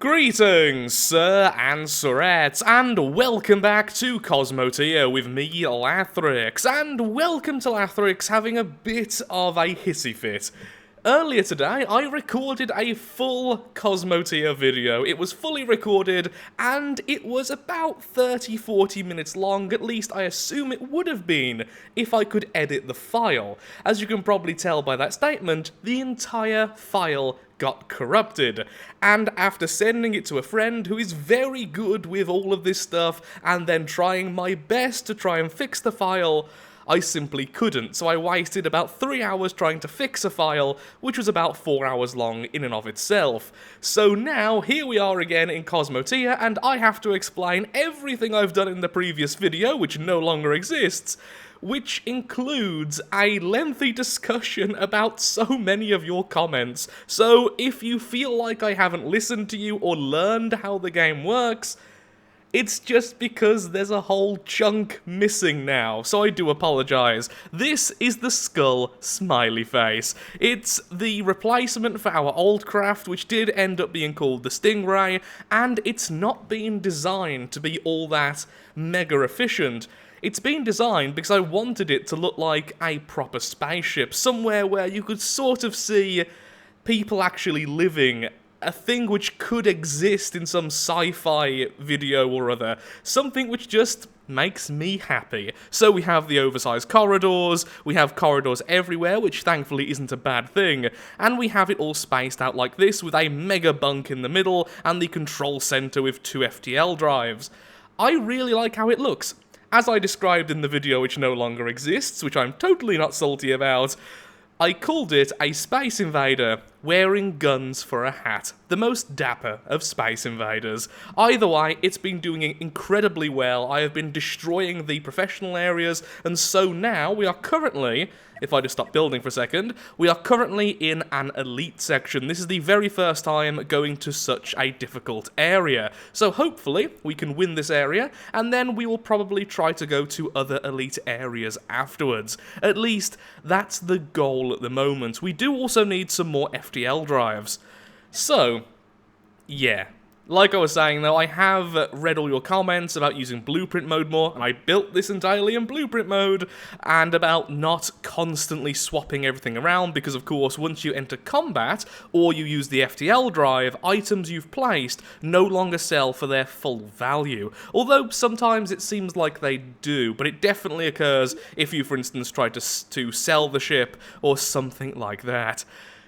Greetings, sir and sirettes, and welcome back to Cosmoteer with me, Lathrix, and welcome to Lathrix having a bit of a hissy fit. Earlier today, I recorded a full Cosmoteer video. It was fully recorded, and it was about 30-40 minutes long, at least I assume it would have been, if I could edit the file. As you can probably tell by that statement, the entire file got corrupted, and after sending it to a friend who is very good with all of this stuff, and then trying my best to try and fix the file, I simply couldn't, so I wasted about 3 hours trying to fix a file, which was about 4 hours long in and of itself. So now, here we are again in Cosmoteer, and I have to explain everything I've done in the previous video, which no longer exists, which includes a lengthy discussion about so many of your comments. So if you feel like I haven't listened to you or learned how the game works, it's just because there's a whole chunk missing now, so I do apologise. This is the skull smiley face. It's the replacement for our old craft, which did end up being called the Stingray, and it's not been designed to be all that mega efficient. It's been designed because I wanted it to look like a proper spaceship, somewhere where you could sort of see people actually living, a thing which could exist in some sci-fi video or other, something which just makes me happy. So we have the oversized corridors, we have corridors everywhere, which thankfully isn't a bad thing, and we have it all spaced out like this with a mega bunk in the middle and the control center with 2 FTL drives. I really like how it looks. As I described in the video which no longer exists, which I'm totally not salty about, I called it a Space Invader wearing guns for a hat. The most dapper of Space Invaders. Either way, it's been doing incredibly well. I have been destroying the professional areas, and so now we are currently, if I just stop building for a second, we are currently in an elite section. This is the very first time going to such a difficult area. So hopefully we can win this area, and then we will probably try to go to other elite areas afterwards. At least, that's the goal at the moment. We do also need some more FTL drives. So, yeah. Like I was saying though, I have read all your comments about using blueprint mode more, and I built this entirely in blueprint mode, and about not constantly swapping everything around, because of course once you enter combat, or you use the FTL drive, items you've placed no longer sell for their full value. Although sometimes it seems like they do, but it definitely occurs if you for instance try to sell the ship, or something like that.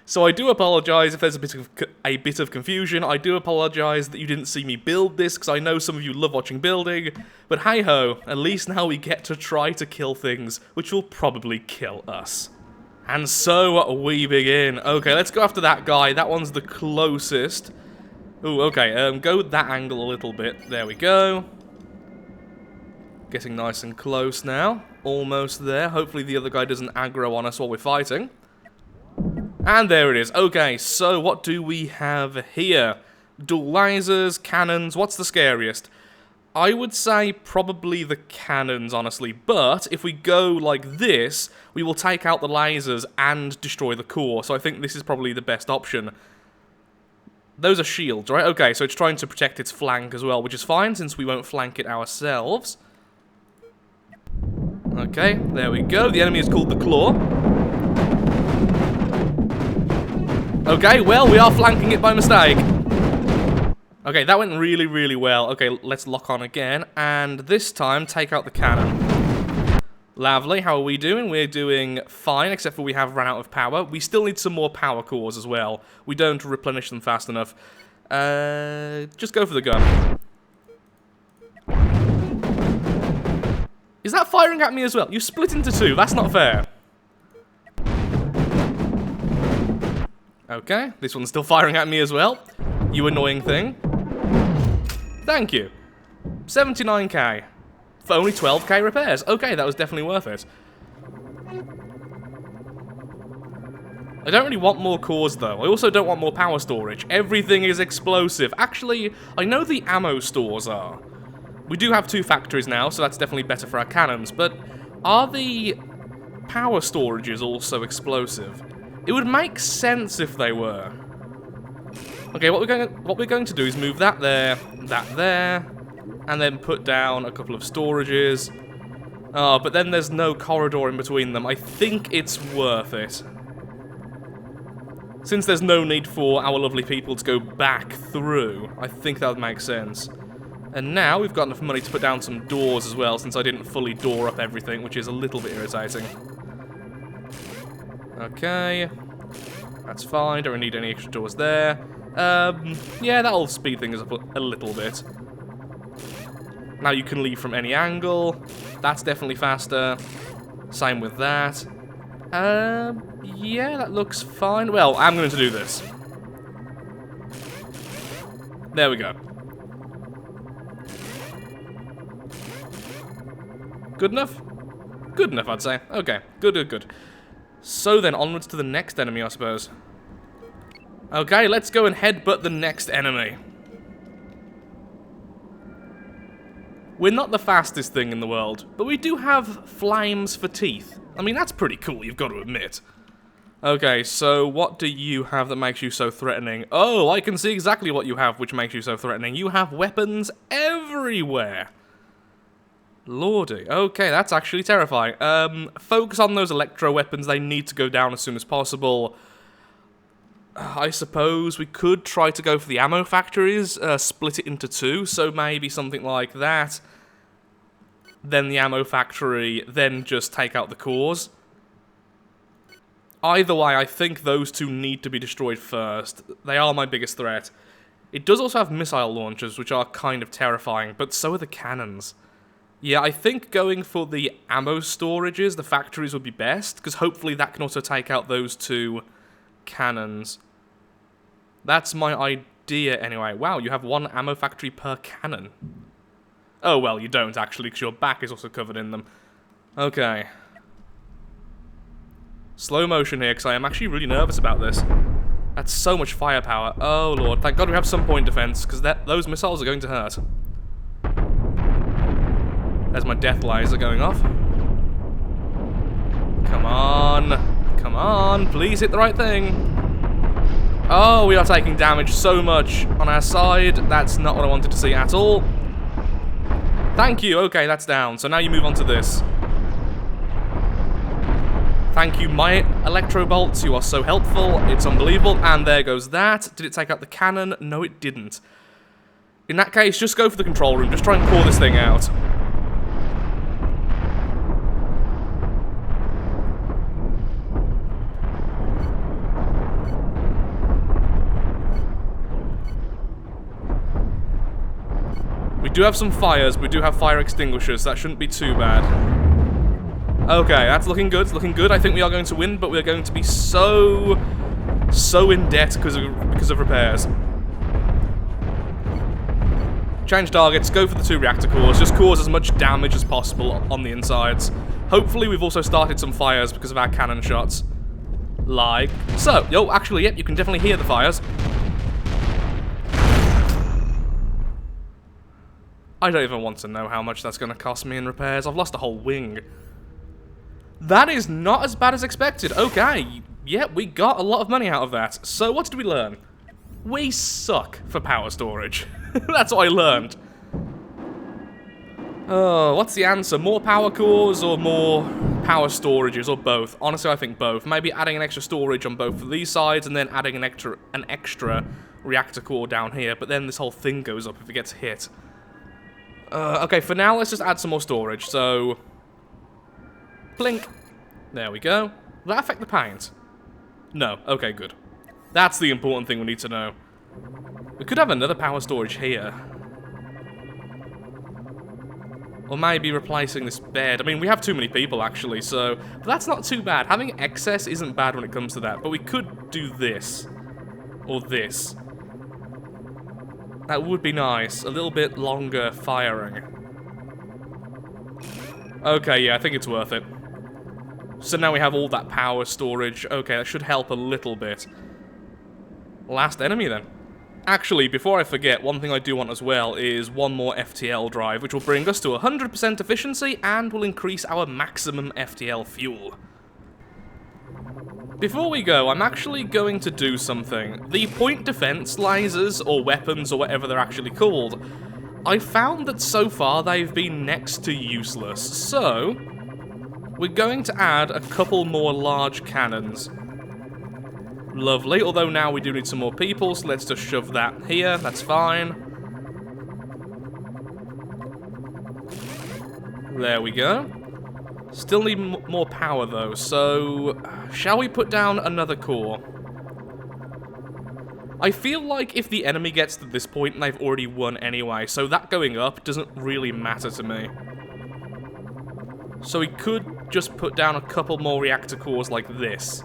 So I do apologise if there's a bit of confusion. I do apologise that you didn't see me build this, because I know some of you love watching building, but hey-ho, at least now we get to try to kill things which will probably kill us. And so we begin. Okay, let's go after that guy. That one's the closest. Ooh, okay, go with that angle a little bit. There we go. Getting nice and close now. Almost there. Hopefully the other guy doesn't aggro on us while we're fighting. And there it is. Okay, so what do we have here? Dual lasers, cannons, what's the scariest? I would say probably the cannons, honestly, but if we go like this, we will take out the lasers and destroy the core, so I think this is probably the best option. Those are shields, right? Okay, so it's trying to protect its flank as well, which is fine, since we won't flank it ourselves. Okay, there we go. The enemy is called the Claw. Okay, well, we are flanking it by mistake. Okay, that went really, really well. Okay, let's lock on again, and this time, take out the cannon. Lovely, how are we doing? We're doing fine, except for we have run out of power. We still need some more power cores as well. We don't replenish them fast enough. Just go for the gun. Is that firing at me as well? You split into two, that's not fair. Okay, this one's still firing at me as well. You annoying thing. Thank you. 79k. For only 12k repairs. Okay, that was definitely worth it. I don't really want more cores though. I also don't want more power storage. Everything is explosive. Actually, I know the ammo stores are. We do have 2 factories now, so that's definitely better for our cannons, but are the power storages also explosive? It would make sense if they were. Okay, what we're going to do is move that there, and then put down a couple of storages. Oh, but then there's no corridor in between them. I think it's worth it. Since there's no need for our lovely people to go back through, I think that would make sense. And now we've got enough money to put down some doors as well, since I didn't fully door up everything, which is a little bit irritating. Okay. That's fine, don't need any extra doors there. Yeah, that'll speed things up a little bit. Now you can leave from any angle. That's definitely faster. Same with that. Yeah, that looks fine. Well, I'm going to do this. There we go. Good enough? Good enough, I'd say. Okay, good. So then, onwards to the next enemy, I suppose. Okay, let's go and headbutt the next enemy. We're not the fastest thing in the world, but we do have flames for teeth. I mean, that's pretty cool, you've got to admit. Okay, so what do you have that makes you so threatening? Oh, I can see exactly what you have which makes you so threatening. You have weapons everywhere. Lordy. Okay, that's actually terrifying. Focus on those electro weapons. They need to go down as soon as possible. I suppose we could try to go for the ammo factories, split it into two, so maybe something like that. Then the ammo factory, then just take out the cores. Either way, I think those two need to be destroyed first. They are my biggest threat. It does also have missile launchers, which are kind of terrifying, but so are the cannons. Yeah, I think going for the ammo storages, the factories, would be best, because hopefully that can also take out those two cannons. That's my idea anyway. Wow, you have one ammo factory per cannon. Oh, well, you don't actually, because your back is also covered in them. Okay. Slow motion here, because I am actually really nervous about this. That's so much firepower. Oh, Lord. Thank God we have some point defense, because those missiles are going to hurt. There's my death laser going off. Come on. Come on. Please hit the right thing. Oh, we are taking damage so much on our side. That's not what I wanted to see at all. Thank you. Okay, that's down. So now you move on to this. Thank you, my electro bolts. You are so helpful. It's unbelievable. And there goes that. Did it take out the cannon? No, it didn't. In that case, just go for the control room. Just try and core this thing out. We do have some fires, we do have fire extinguishers, that shouldn't be too bad. Okay, that's looking good, it's looking good. I think we are going to win, but we're going to be so in debt because of repairs. Change targets, go for the 2 reactor cores, just cause as much damage as possible on the insides. Hopefully we've also started some fires because of our cannon shots. Like so. Yo, actually, yep, you can definitely hear the fires. I don't even want to know how much that's going to cost me in repairs. I've lost a whole wing. That is not as bad as expected. Okay, yeah, we got a lot of money out of that. So what did we learn? We suck for power storage. That's what I learned. Oh, what's the answer? More power cores or more power storages, or both? Honestly, I think both. Maybe adding an extra storage on both of these sides and then adding an extra reactor core down here, but then this whole thing goes up if it gets hit. Okay, for now, let's just add some more storage, so... Plink. There we go. Will that affect the paint? No. Okay, good. That's the important thing we need to know. We could have another power storage here. Or maybe replacing this bed. I mean, we have too many people, actually, so... But that's not too bad. Having excess isn't bad when it comes to that, but we could do this. Or this. That would be nice. A little bit longer firing. Okay, yeah, I think it's worth it. So now we have all that power storage. Okay, that should help a little bit. Last enemy, then. Actually, before I forget, one thing I do want as well is one more FTL drive, which will bring us to 100% efficiency and will increase our maximum FTL fuel. Before we go, I'm actually going to do something. The point defense lasers, or weapons, or whatever they're actually called, I found that so far they've been next to useless, so we're going to add a couple more large cannons. Lovely, although now we do need some more people, so let's just shove that here, that's fine. There we go. Still need more power though, so shall we put down another core? I feel like if the enemy gets to this point, they've already won anyway, so that going up doesn't really matter to me. So we could just put down a couple more reactor cores like this.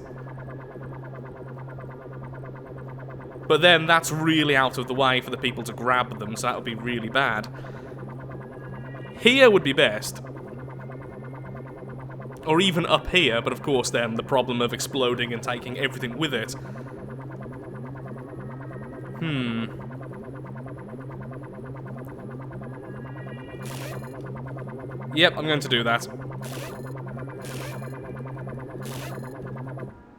But then that's really out of the way for the people to grab them, so that would be really bad. Here would be best. Or even up here, but of course then the problem of exploding and taking everything with it. Yep, I'm going to do that.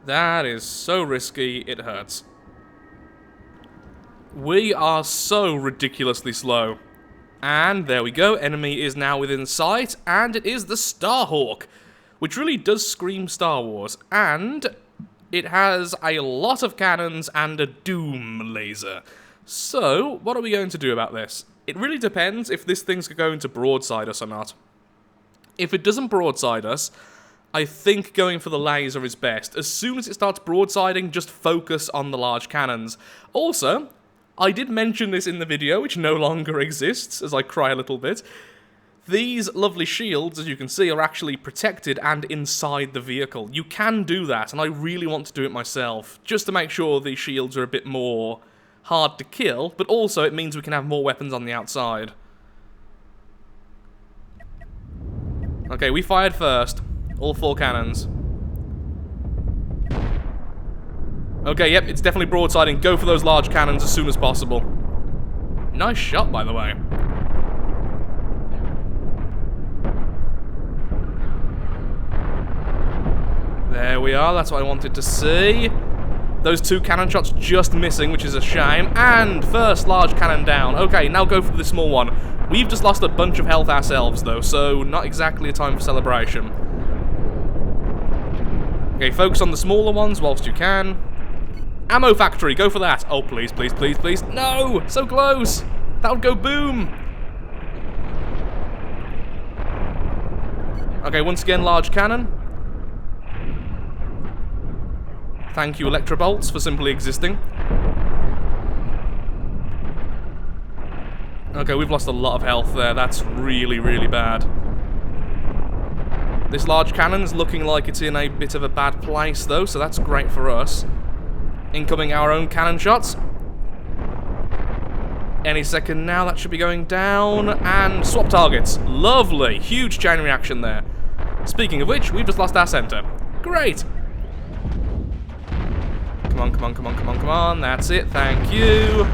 That is so risky, it hurts. We are so ridiculously slow. And there we go, enemy is now within sight, and it is the Starhawk, which really does scream Star Wars, and it has a lot of cannons and a doom laser. So, what are we going to do about this? It really depends if this thing's going to broadside us or not. If it doesn't broadside us, I think going for the laser is best. As soon as it starts broadsiding, just focus on the large cannons. Also, I did mention this in the video, which no longer exists, as I cry a little bit. These lovely shields, as you can see, are actually protected and inside the vehicle. You can do that, and I really want to do it myself, just to make sure these shields are a bit more hard to kill, but also it means we can have more weapons on the outside. Okay, we fired first. All 4 cannons. Okay, yep, it's definitely broadsiding. Go for those large cannons as soon as possible. Nice shot, by the way. There we are, that's what I wanted to see. Those 2 cannon shots just missing, which is a shame. And first large cannon down. Okay, now go for the small one. We've just lost a bunch of health ourselves, though, so not exactly a time for celebration. Okay, focus on the smaller ones whilst you can. Ammo factory, go for that. Oh, please, please, please, please. No! So close! That would go boom! Okay, once again, large cannon. Thank you, Electrobolts, for simply existing. Okay, we've lost a lot of health there. That's really, really bad. This large cannon's looking like it's in a bit of a bad place, though, so that's great for us. Incoming our own cannon shots. Any second now, that should be going down. And swap targets. Lovely. Huge chain reaction there. Speaking of which, we've just lost our center. Great. Come on, come on, come on, come on, come on. That's it. Thank you.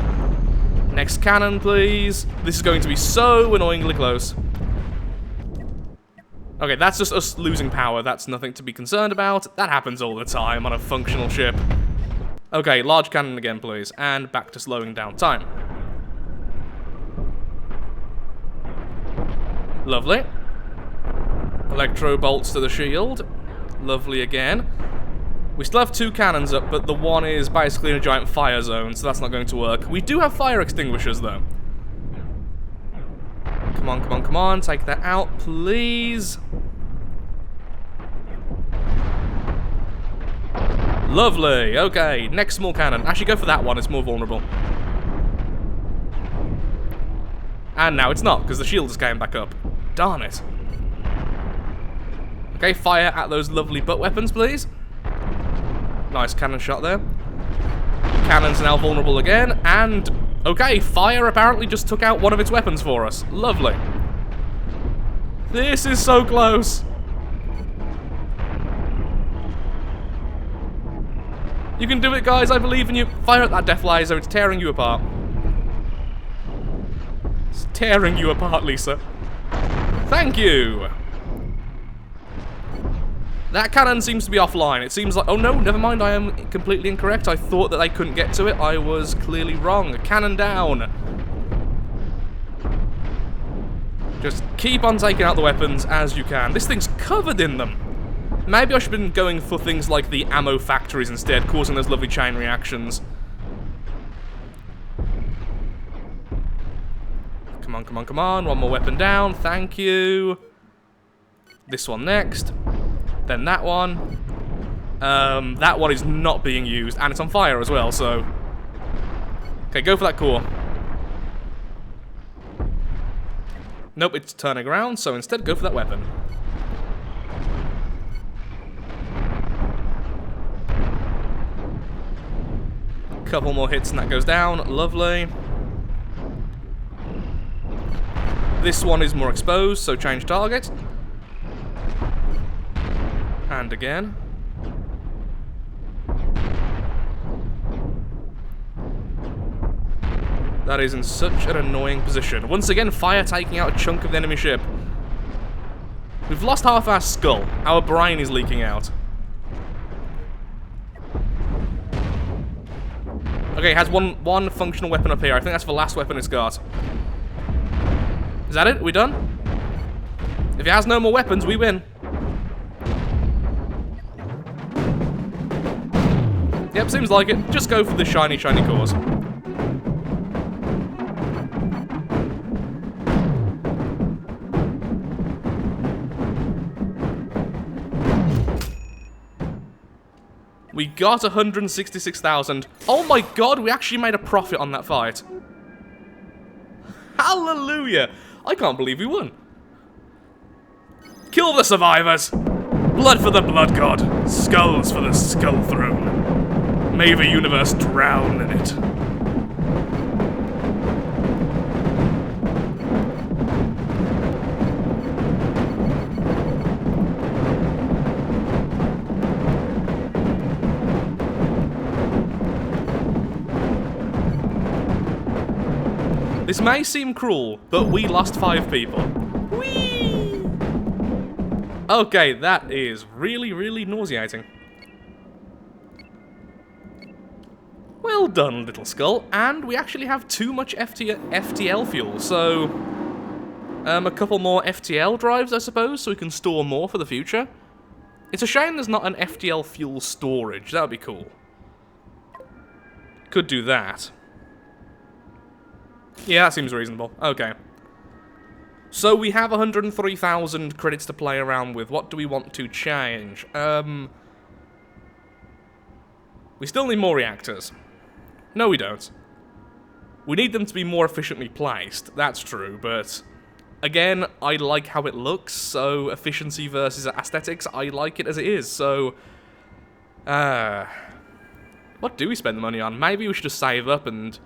Next cannon, please. This is going to be so annoyingly close. Okay, that's just us losing power. That's nothing to be concerned about. That happens all the time on a functional ship. Okay, large cannon again, please. And back to slowing down time. Lovely. Electro bolts to the shield. Lovely again. We still have 2 cannons up, but the one is basically in a giant fire zone, so that's not going to work. We do have fire extinguishers, though. Come on, come on, come on. Take that out, please. Lovely. Okay, next small cannon. Actually, go for that one. It's more vulnerable. And now it's not, because the shield is going back up. Darn it. Okay, fire at those lovely butt weapons, please. Nice cannon shot there. Cannon's now vulnerable again, and... okay, fire apparently just took out one of its weapons for us. Lovely. This is so close. You can do it, guys. I believe in you. Fire at that death laser. It's tearing you apart. It's tearing you apart, Lisa. Thank you. That cannon seems to be offline. It seems like... Oh no, never mind, I am completely incorrect. I thought that they couldn't get to it. I was clearly wrong. Cannon down. Just keep on taking out the weapons as you can. This thing's covered in them. Maybe I should have been going for things like the ammo factories instead, causing those lovely chain reactions. Come on, come on, come on. One more weapon down. Thank you. This one next. Then that one. That one is not being used, and it's on fire as well, so... Okay, go for that core. Nope, it's turning around, so instead go for that weapon. Couple more hits and that goes down. Lovely. This one is more exposed, so change target. And again. That is in such an annoying position. Once again, fire taking out a chunk of the enemy ship. We've lost half our skull. Our brain is leaking out. Okay, it has one functional weapon up here. I think that's the last weapon it's got. Is that it? Are we done? If it has no more weapons, we win. Yep, seems like it. Just go for the shiny, shiny cores. We got 166,000. Oh my god, we actually made a profit on that fight. Hallelujah! I can't believe we won. Kill the survivors! Blood for the blood god. Skulls for the skull throne. May the universe drown in it. This may seem cruel, but we lost 5 people. Whee! Okay, that is really, really nauseating. Well done, little skull. And we actually have too much FTL fuel, so... a couple more FTL drives, I suppose, so we can store more for the future. It's a shame there's not an FTL fuel storage. That would be cool. Could do that. Yeah, that seems reasonable. Okay. So we have 103,000 credits to play around with. What do we want to change? We still need more reactors. No, we don't. We need them to be more efficiently placed. That's true, but... Again, I like how it looks, so efficiency versus aesthetics, I like it as it is, so... What do we spend the money on? Maybe we should just save up and...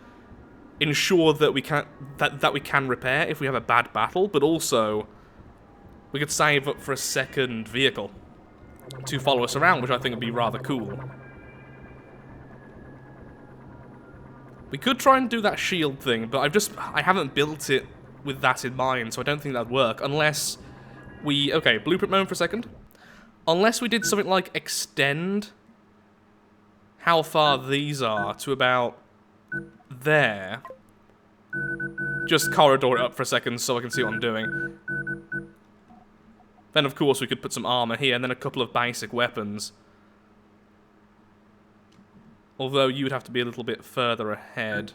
ensure that we can we can repair if we have a bad battle, but also we could save up for a second vehicle to follow us around, which I think would be rather cool. We could try and do that shield thing, but I haven't built it with that in mind, so I don't think that'd work unless we... Okay, blueprint mode for a second. Unless we did something like extend how far these are to about there. Just corridor it up for a second so I can see what I'm doing. Then of course we could put some armor here and then a couple of basic weapons. Although you would have to be a little bit further ahead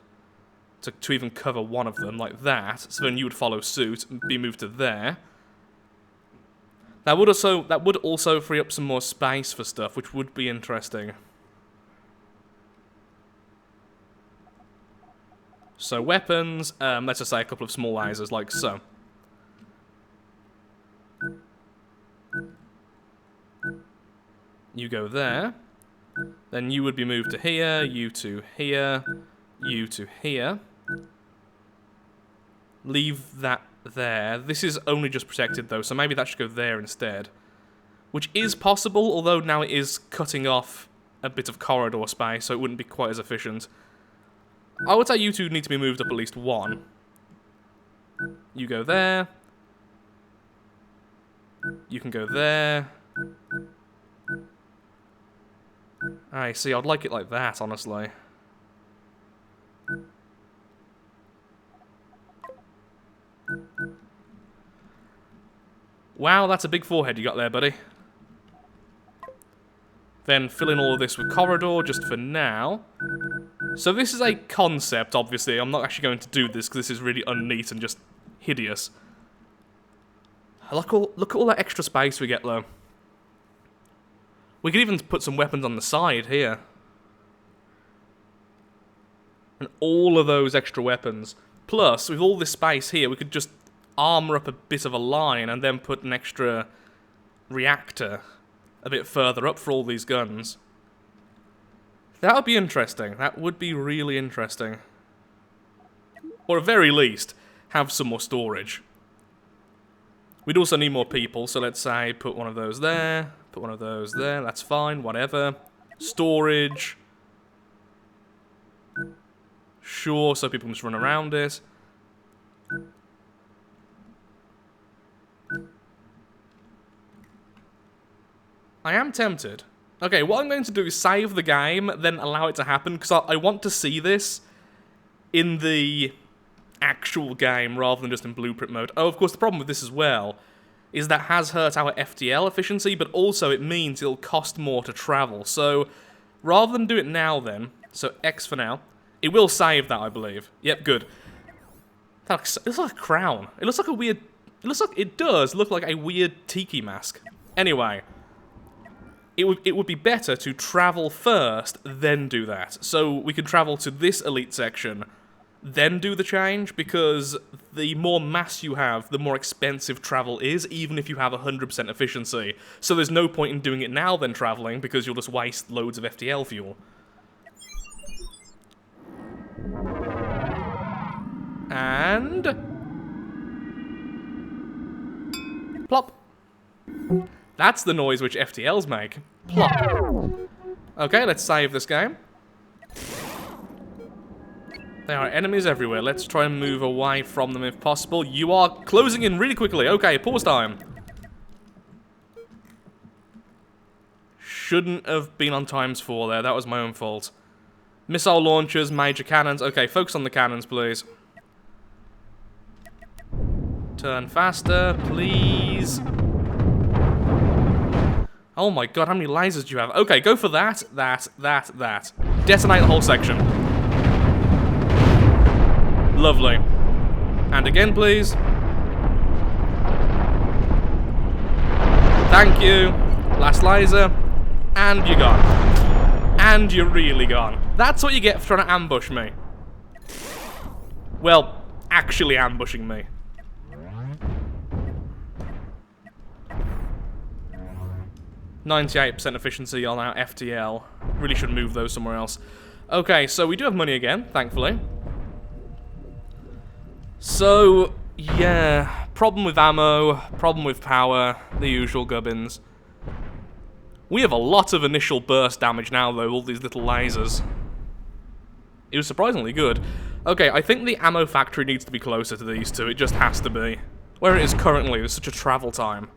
to even cover one of them like that. So then you would follow suit and be moved to there. That would also free up some more space for stuff, which would be interesting. So weapons, let's just say a couple of small lasers, like so. You go there. Then you would be moved to here, you to here, you to here. Leave that there. This is only just protected though, so maybe that should go there instead. Which is possible, although now it is cutting off a bit of corridor space, so it wouldn't be quite as efficient. I would say you two need to be moved up at least one. You go there. You can go there. I see, I'd like it like that, honestly. Wow, that's a big forehead you got there, buddy. Then fill in all of this with corridor, just for now. So this is a concept, obviously. I'm not actually going to do this, because this is really unneat and just hideous. Look at all that extra space we get, though. We could even put some weapons on the side here. And all of those extra weapons. Plus, with all this space here, we could just armor up a bit of a line and then put an extra reactor a bit further up for all these guns. That would be interesting. That would be really interesting. Or at very least, have some more storage. We'd also need more people, so let's say put one of those there, put one of those there, that's fine, whatever. Storage. Sure, so people can just run around it. I am tempted. Okay, what I'm going to do is save the game, then allow it to happen, because I want to see this in the actual game rather than just in blueprint mode. Oh, of course, the problem with this as well is that has hurt our FTL efficiency, but also it means it'll cost more to travel. So, rather than do it now then, so X for now, it will save that, I believe. Yep, good. It looks like a crown. It looks like a weird... It does look like a weird tiki mask. Anyway... It would be better to travel first, then do that. So we can travel to this elite section, then do the change, because the more mass you have, the more expensive travel is, even if you have 100% efficiency. So there's no point in doing it now then traveling, because you'll just waste loads of FTL fuel. And... plop. That's the noise which FTLs make. Plop. Okay, let's save this game. There are enemies everywhere. Let's try and move away from them if possible. You are closing in really quickly. Okay, pause time. Shouldn't have been on ×4 there. That was my own fault. Missile launchers, major cannons. Okay, focus on the cannons, please. Turn faster, please. Oh my god, how many lasers do you have? Okay, go for that, that. Detonate the whole section. Lovely. And again, please. Thank you. Last laser. And you're gone. And you're really gone. That's what you get for trying to ambush me. Well, actually ambushing me. %98 efficiency on our FTL. Really should move those somewhere else. Okay, so we do have money again, thankfully. So, yeah. Problem with ammo, problem with power, the usual gubbins. We have a lot of initial burst damage now, though, all these little lasers. It was surprisingly good. Okay, I think the ammo factory needs to be closer to these two. It just has to be. Where it is currently, there's such a travel time.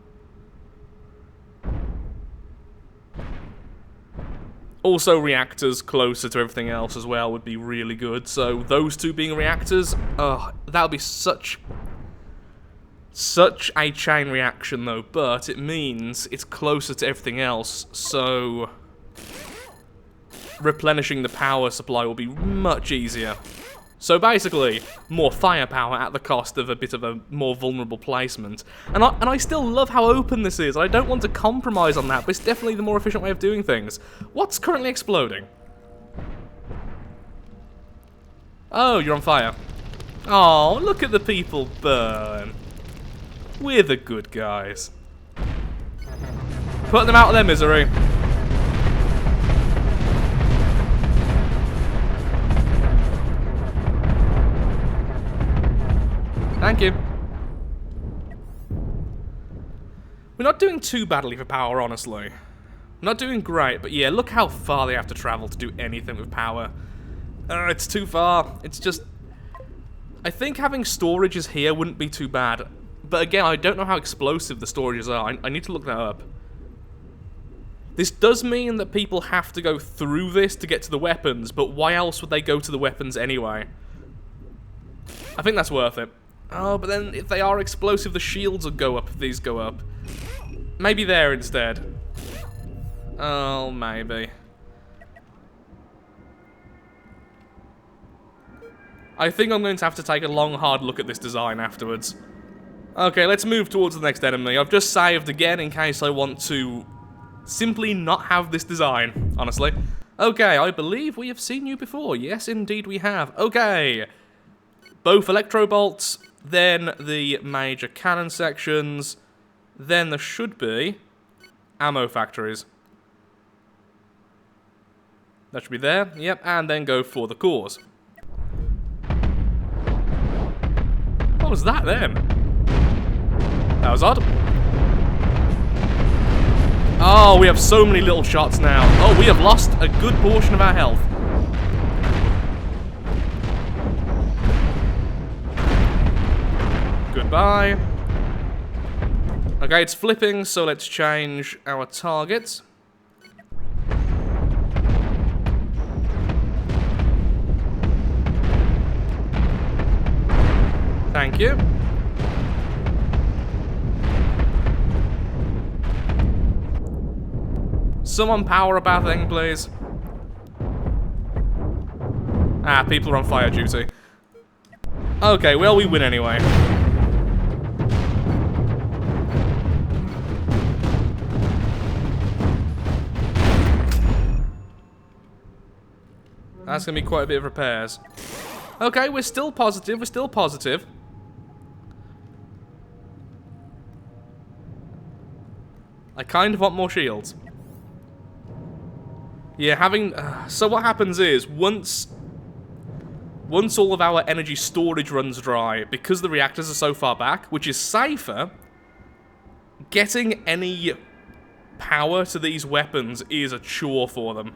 Also, reactors closer to everything else as well would be really good. So, those two being reactors, that would be such a chain reaction, though. But it means it's closer to everything else, so replenishing the power supply will be much easier. So basically, more firepower at the cost of a bit of a more vulnerable placement. And I still love how open this is. I don't want to compromise on that, but it's definitely the more efficient way of doing things. What's currently exploding? Oh, you're on fire. Oh, look at the people burn. We're the good guys. Put them out of their misery. Thank you. We're not doing too badly for power, honestly. We're not doing great, but yeah, look how far they have to travel to do anything with power. It's too far. It's just... I think having storages here wouldn't be too bad. But again, I don't know how explosive the storages are. I need to look that up. This does mean that people have to go through this to get to the weapons, but why else would they go to the weapons anyway? I think that's worth it. Oh, but then if they are explosive, the shields will go up if these go up. Maybe there instead. Oh, maybe. I think I'm going to have to take a long, hard look at this design afterwards. Okay, let's move towards the next enemy. I've just saved again in case I want to simply not have this design, honestly. Okay, I believe we have seen you before. Yes, indeed we have. Okay. Both electro bolts, then the major cannon sections, then there should be ammo factories. That should be there, yep, and then go for the cores. What was that then? That was odd. Oh, we have so many little shots now. Oh, we have lost a good portion of our health. Goodbye. Okay, it's flipping, so let's change our targets. Thank you. Someone power up our thing, please. Ah, people are on fire duty. Okay, well, we win anyway. That's gonna be quite a bit of repairs. Okay, we're still positive, we're still positive. I kind of want more shields. Yeah, having... so what happens is, once all of our energy storage runs dry, because the reactors are so far back, which is safer, getting any power to these weapons is a chore for them.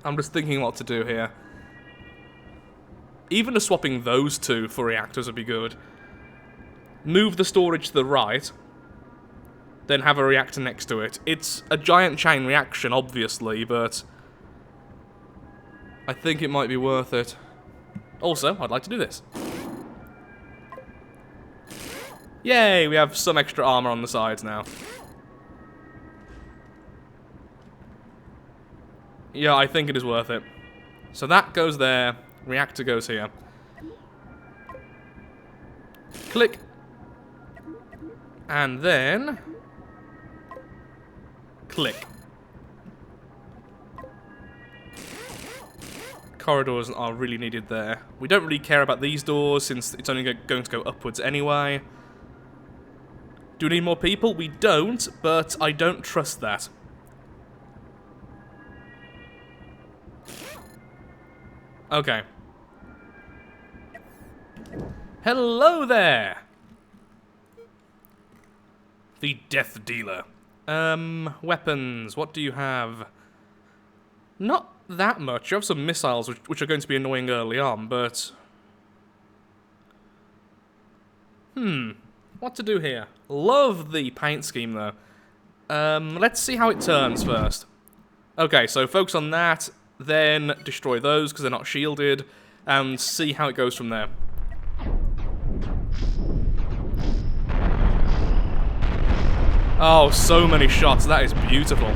I'm just thinking what to do here. Even just swapping those two for reactors would be good. Move the storage to the right, then have a reactor next to it. It's a giant chain reaction, obviously, but I think it might be worth it. Also, I'd like to do this. Yay, we have some extra armor on the sides now. Yeah, I think it is worth it. So that goes there, reactor goes here. Click. And then... click. Corridors are really needed there. We don't really care about these doors since it's only going to go upwards anyway. Do we need more people? We don't, but I don't trust that. Okay. Hello there! The Death Dealer. Weapons. What do you have? Not that much. You have some missiles, which are going to be annoying early on, but... what to do here? Love the paint scheme, though. Let's see how it turns first. Okay, so focus on that, then destroy those, because they're not shielded, and see how it goes from there. Oh, so many shots. That is beautiful.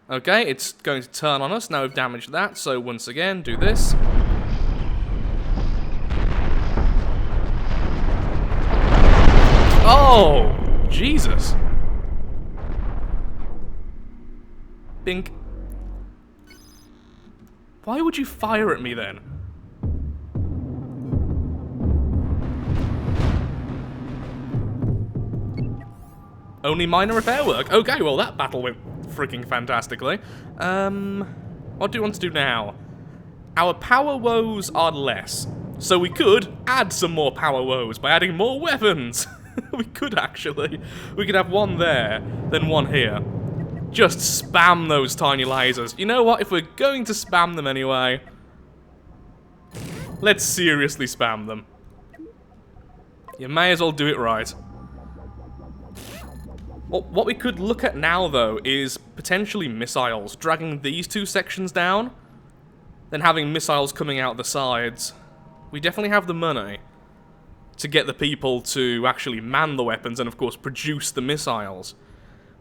Okay, it's going to turn on us. Now we've damaged that, so once again, do this. Oh, Jesus. Bink. Why would you fire at me then? Only minor repair work. Okay, well that battle went freaking fantastically. What do we want to do now? Our power woes are less. So we could add some more power woes by adding more weapons. We could actually. We could have one there, then one here. Just spam those tiny lasers. You know what? If we're going to spam them anyway, let's seriously spam them. You may as well do it right. Well, what we could look at now, though, is potentially missiles. Dragging these two sections down, then having missiles coming out the sides. We definitely have the money to get the people to actually man the weapons and, of course, produce the missiles.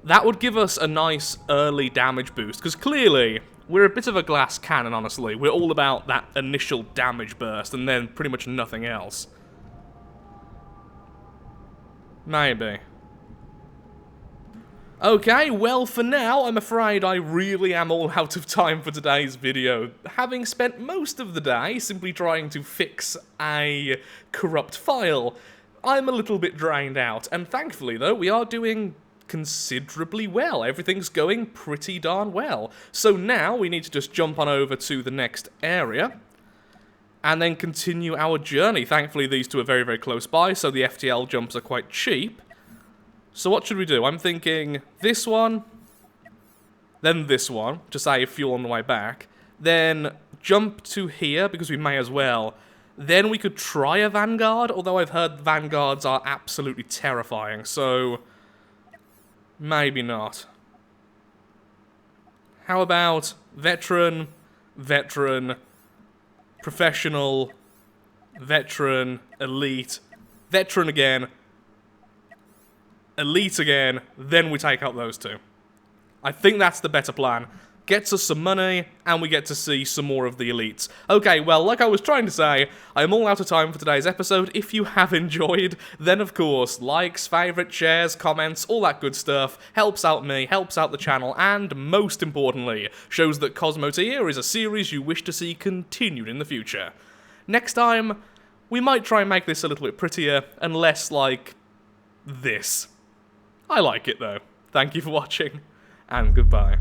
That would give us a nice early damage boost, because clearly, we're a bit of a glass cannon, honestly. We're all about that initial damage burst, and then pretty much nothing else. Maybe. Okay, well, for now, I'm afraid I really am all out of time for today's video, having spent most of the day simply trying to fix a corrupt file. I'm a little bit drained out, and thankfully, though, we are doing considerably well. Everything's going pretty darn well. So now, we need to just jump on over to the next area, and then continue our journey. Thankfully, these two are very, very close by, so the FTL jumps are quite cheap. So what should we do? I'm thinking this one, then this one, to save fuel on the way back, then jump to here, because we may as well. Then we could try a Vanguard, although I've heard Vanguards are absolutely terrifying, so maybe not. How about veteran, veteran, professional, veteran, elite, veteran again, elite again, then we take out those two. I think that's the better plan. Gets us some money, and we get to see some more of the elites. Okay, well, like I was trying to say, I'm all out of time for today's episode. If you have enjoyed, then of course, likes, favourites, shares, comments, all that good stuff helps out me, helps out the channel, and most importantly, shows that Cosmoteer is a series you wish to see continued in the future. Next time, we might try and make this a little bit prettier, and less like this. I like it, though. Thank you for watching, and goodbye.